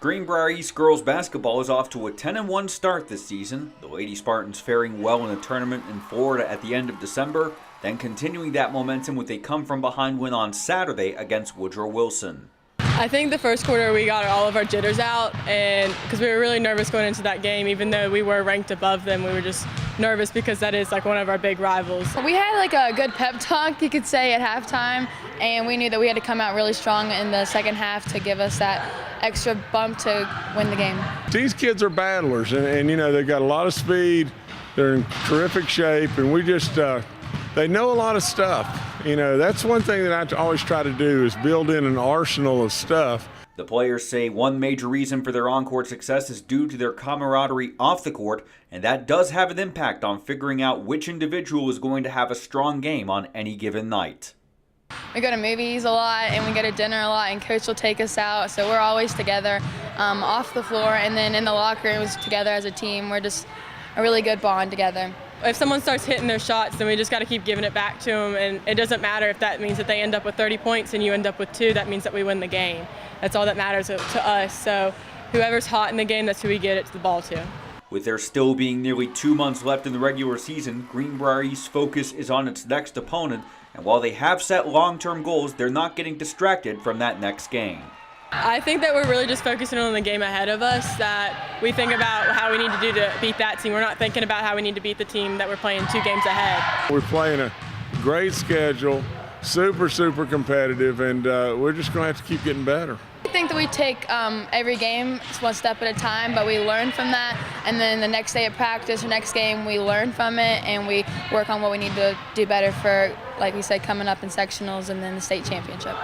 Greenbrier East girls basketball is off to a 10-1 start this season. The Lady Spartans faring well in a tournament in Florida at the end of December, then continuing that momentum with a come-from-behind win on Saturday against Woodrow Wilson. I think the first quarter we got all of our jitters out, and because we were really nervous going into that game, even though we were ranked above them, we were just nervous because that is like one of our big rivals. We had like a good pep talk, you could say, at halftime, and we knew that we had to come out really strong in the second half to give us that extra bump to win the game. These kids are battlers, and you know, they've got a lot of speed, they're in terrific shape, and we just, they know a lot of stuff. You know, that's one thing that I always try to do is build in an arsenal of stuff. The players say one major reason for their on-court success is due to their camaraderie off the court, and that does have an impact on figuring out which individual is going to have a strong game on any given night. We go to movies a lot and we go to dinner a lot, and coach will take us out, so we're always together off the floor, and then in the locker room together as a team. We're just a really good bond together. If someone starts hitting their shots, then we just got to keep giving it back to them, and it doesn't matter if that means that they end up with 30 points and you end up with 2, that means that we win the game. That's all that matters to us, so whoever's hot in the game, that's who we get it to the ball to. With there still being nearly 2 months left in the regular season, Greenbrier East's focus is on its next opponent, and while they have set long-term goals, they're not getting distracted from that next game. I think that we're really just focusing on the game ahead of us, that we think about how we need to do to beat that team. We're not thinking about how we need to beat the team that we're playing 2 games ahead. We're playing a great schedule, super competitive, and we're just going to have to keep getting better. I think that we take every game one step at a time, but we learn from that, and then the next day at practice or next game we learn from it and we work on what we need to do better for, like we said, coming up in sectionals and then the state championship.